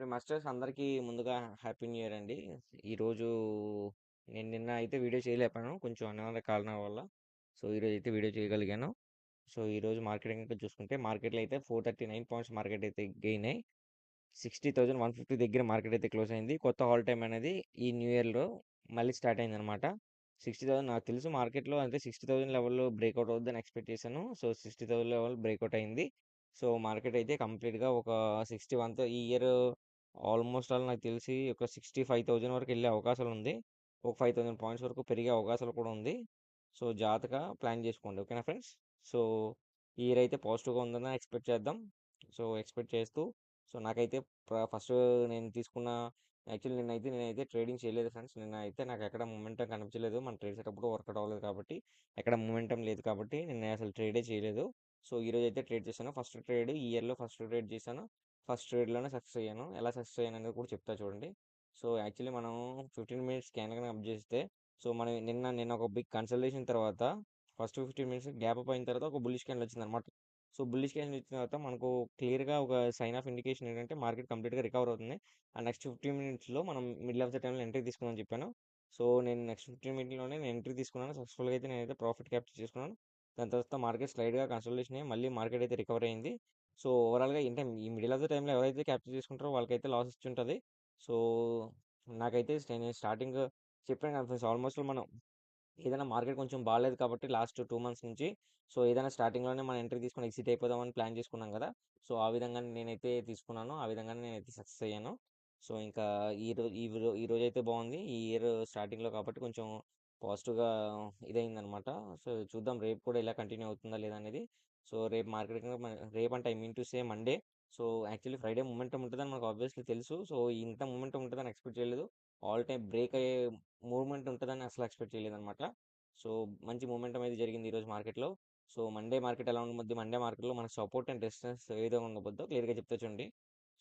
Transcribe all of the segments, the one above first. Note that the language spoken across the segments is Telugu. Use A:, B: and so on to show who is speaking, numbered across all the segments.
A: మాస్టర్స్ అందరికీ ముందుగా హ్యాపీ న్యూ ఇయర్ అండి. ఈరోజు నేను నిన్న అయితే వీడియో చేయలేకపోయాను. కొంచెం అనివార్య కారణాల వల్ల. సో, ఈరోజు అయితే వీడియో చేయగలిగాను. సో, ఈరోజు మార్కెట్ ఇంకా చూసుకుంటే మార్కెట్‌లో అయితే 439 పాయింట్స్ మార్కెట్ అయితే గెయిన్ అయ్యి 60,150 దగ్గర మార్కెట్ అయితే క్లోజ్ అయింది. కొత్త ఆల్ టైమ్ అనేది ఈ న్యూ ఇయర్‌లో మళ్ళీ స్టార్ట్ అయిందనమాట. 60,000 నాకు తెలుసు మార్కెట్‌లో అంటే 60,000 లెవెల్‌లో బ్రేక్‌ఔట్ అవుద్దని ఎక్స్‌పెక్ట్ చేశాను. సో, 60,000 లెవెల్ బ్రేక్‌ఔట్ అయింది. సో, మార్కెట్ అయితే కంప్లీట్‌గా ఒక 61తో ఈ ఇయర్ ఆల్మోస్ట్ ఆల్ నాకు తెలిసి ఒక 65,000 వరకు వెళ్ళే అవకాశాలు ఉంది. ఒక 5,000 పాయింట్స్ వరకు పెరిగే అవకాశాలు కూడా ఉంది. సో, జాగ్రత్తగా ప్లాన్ చేసుకోండి. ఓకేనా ఫ్రెండ్స్? సో, ఈ ఇయర్ అయితే పాజిటివ్‌గా ఉందని ఎక్స్‌పెక్ట్ చేద్దాం. సో, ఎక్స్‌పెక్ట్ చేస్తూ సో, నాకైతే ఫస్ట్ నేను తీసుకున్న యాక్చువల్లీ నేనైతే ట్రేడింగ్ చేయలేదు ఫ్రెండ్స్. నిన్న అయితే నాకు ఎక్కడ మొమెంటం కనిపించలేదు. మనం ట్రేడ్ చేసేటప్పుడు వర్కౌట్ అవ్వలేదు కాబట్టి, ఎక్కడ మొమెంటం లేదు కాబట్టి నేను అసలు ట్రేడే చేయలేదు. సో, ఈరోజు అయితే ట్రేడ్ చేశాను. ఫస్ట్ ట్రేడ్ ఈ ఇయర్‌లో ఫస్ట్ ట్రేడ్ చేశాను. ఫస్ట్ ట్రేడ్‌లోనే సక్సెస్ అయ్యాను. ఎలా సక్సెస్ అయ్యాను అనేది కూడా చెప్తా చూడండి. సో, యాక్చువల్లీ మనం 15 మినిట్స్ స్కాన్ గనక అబ్జర్వ్ చేస్తే సో, మనం నిన్న ఒక బిగ్ కన్సల్టేషన్ తర్వాత ఫస్ట్ 15 మినిట్స్ గ్యాప్ అప్ అయిన తర్వాత ఒక బుల్లిష్ క్యాండిల్ వచ్చిందనమాట. సో, బుల్లిష్ క్యాండిల్ వచ్చిన తర్వాత మనకు క్లియర్‌గా ఒక సైన్ ఆఫ్ ఇండికేషన్ ఏంటంటే మార్కెట్ కంప్లీట్‌గా రికవర్ అవుతుంది. ఆ నెక్స్ట్ 15 మినిట్స్‌లో మనం మిడిల్ ఆఫ్ ద టైమ్‌లో ఎంట్రీ తీసుకుందామని చెప్పాను. సో, నేను నెక్స్ట్ 15 మినిట్‌లోనే నేను ఎంట్రీ తీసుకున్నాను. సక్సెస్‌ఫుల్‌గా అయితే నేనైతే ప్రాఫిట్ క్యాప్చర్ చేసుకున్నాను. దాని తర్వాత మార్కెట్ స్లైడ్‌గా కన్సోలిడేషన్ అయ్యి మళ్ళీ మార్కెట్ అయితే రికవర్ అయింది. సో, ఓవరాల్‌గా ఏంటే ఈ మిడిల్ ఆఫ్ ద టైమ్‌లో ఎవరైతే క్యాప్చర్ చేసుకుంటారో వాళ్ళకైతే లాస్ వచ్చి ఉంటది. సో, నాకైతే నేను స్టార్టింగ్ చెప్పాను కదా ఫ్రెండ్స్ ఆల్మోస్ట్ మనం ఏదైనా మార్కెట్ కొంచెం బాలేదు కాబట్టి లాస్ట్ 2 మంత్స్ నుంచి సో, ఏదైనా స్టార్టింగ్‌లోనే మనం ఎంట్రీ తీసుకొని ఎగ్జిట్ అయిపోదామని ప్లాన్ చేసుకున్నాం కదా! సో, ఆ విధంగానే నేనైతే తీసుకున్నాను. ఆ విధంగానే నేనైతే సక్సెస్ అయ్యాను. సో, ఇంకా ఈరోజైతే బాగుంది. ఈ ఇయర్ స్టార్టింగ్‌లో కాబట్టి కొంచెం పాజిటివ్‌గా ఇదయిందనమాట. సో, చూద్దాం రేపు కూడా ఇలా కంటిన్యూ అవుతుందా లేదా అనేది. సో, రేపు మార్కెట్ కనుక రేపంటే I mean to say Monday. So, actually Friday momentum ఉంటదని మనకు ఆబ్వియస్‌లీ తెలుసు. సో, ఇంత మొమెంటం ఉంటదని ఎక్స్‌పెక్ట్ చేయలేదు. ఆల్ టైమ్ బ్రేక్ అయ్యే మూవ్‌మెంట్ ఉంటదని అసలు ఎక్స్‌పెక్ట్ చేయలేదనమాట. సో, మంచి మొమెంటం అయితే జరిగింది ఈరోజు మార్కెట్‌లో. సో, మండే మార్కెట్ ఎలా ఉండబోద్ది? మండే మార్కెట్‌లో మనకు సపోర్ట్ అండ్ రెసిస్టెన్స్ ఏ విధంగా ఉండబోద్దో క్లియర్‌గా చెప్తా చూడండి.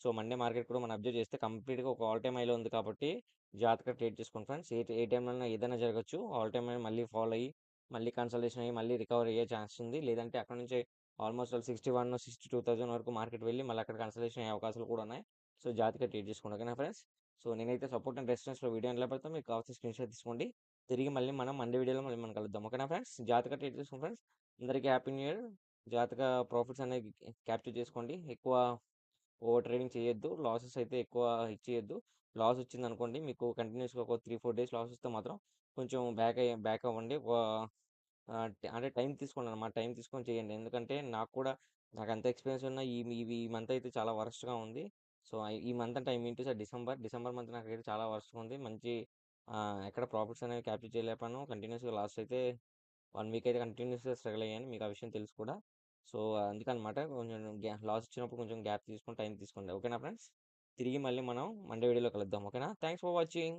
A: సో, మండే మార్కెట్ కూడా మనం అబ్జర్వ్ చేస్తే కంప్లీట్‌గా ఒక ఆల్ టైమ్ హైలో ఉంది కాబట్టి జాగ్రత్తగా ట్రేడ్ చేసుకోండి ఫ్రెండ్స్. ఏ టైంలోనైనా ఏదైనా జరగొచ్చు. ఆల్ టైమ్ హై మళ్ళీ ఫాలో అయ్యి, మళ్ళీ కన్సల్టేషన్ అయ్యి, మళ్ళీ రికవర్ అయ్యే ఛాన్స్ ఉంది. లేదంటే అక్కడి నుంచి ఆల్మోస్ట్ ఆల్ 61, 62,000 వరకు మార్కెట్ వెళ్ళి మళ్ళీ అక్కడ కన్సల్టేషన్ అయ్యే అవకాశాలు కూడా ఉన్నాయి. సో, జాగ్రత్తగా ట్రేడ్ చేసుకోండి. ఓకేనా ఫ్రెండ్స్? సో, నేనైతే సపోర్ట్ అండ్ రెసిస్టెన్స్‌లో వీడియో ఎలా పెడతాను మీకు కావాల్సిన స్క్రీన్‌షాట్ తీసుకోండి. తిరిగి మళ్ళీ మనం మండే వీడియోలో మళ్ళీ మనం కలుద్దాం. ఓకేనా ఫ్రెండ్స్? జాగ్రత్తగా ట్రేడ్ చేసుకోండి ఫ్రెండ్స్. అందరికీ హ్యాపీ న్యూ ఇయర్. జాగ్రత్తగా ప్రాఫిట్స్ అనేవి క్యాప్చర్ చేసుకోండి. ఎక్కువ ఓవర్ ట్రేడింగ్ చేయొద్దు. లాసెస్ అయితే ఎక్కువ ఇచ్చేయొద్దు. లాస్ వచ్చిందనుకోండి మీకు కంటిన్యూయస్‌గా ఒక 3, 4 డేస్ లాస్ వస్తే మాత్రం కొంచెం బ్యాక్ అవ్వండి. అంటే టైం తీసుకోండనమాట. టైం తీసుకొని చేయండి. ఎందుకంటే నాకంత ఎక్స్‌పీరియన్స్ ఉన్న ఈ మంత్ అయితే చాలా వరస్ట్‌గా ఉంది. సో, ఈ మంత్ అంటే I mean to say December month నాకైతే చాలా వరస్ట్‌గా ఉంది. మంచి ఎక్కడ ప్రాఫిట్స్ అనేవి క్యాప్చర్ చేయలేకపోయాను. కంటిన్యూయస్‌గా లాస్ అయితే 1 వీక్ అయితే కంటిన్యూయస్‌గా స్ట్రగుల్ అయ్యాను. మీకు ఆ విషయం తెలుసు కూడా. సో, అందుకనమాట కొంచెం లాస్ వచ్చినప్పుడు కొంచెం గ్యాప్ తీసుకొని టైం తీసుకోండి. ఓకేనా ఫ్రెండ్స్? తిరిగి మళ్ళీ మనం మండే వీడియోలో కలుద్దాం. ఓకేనా? Thanks for watching.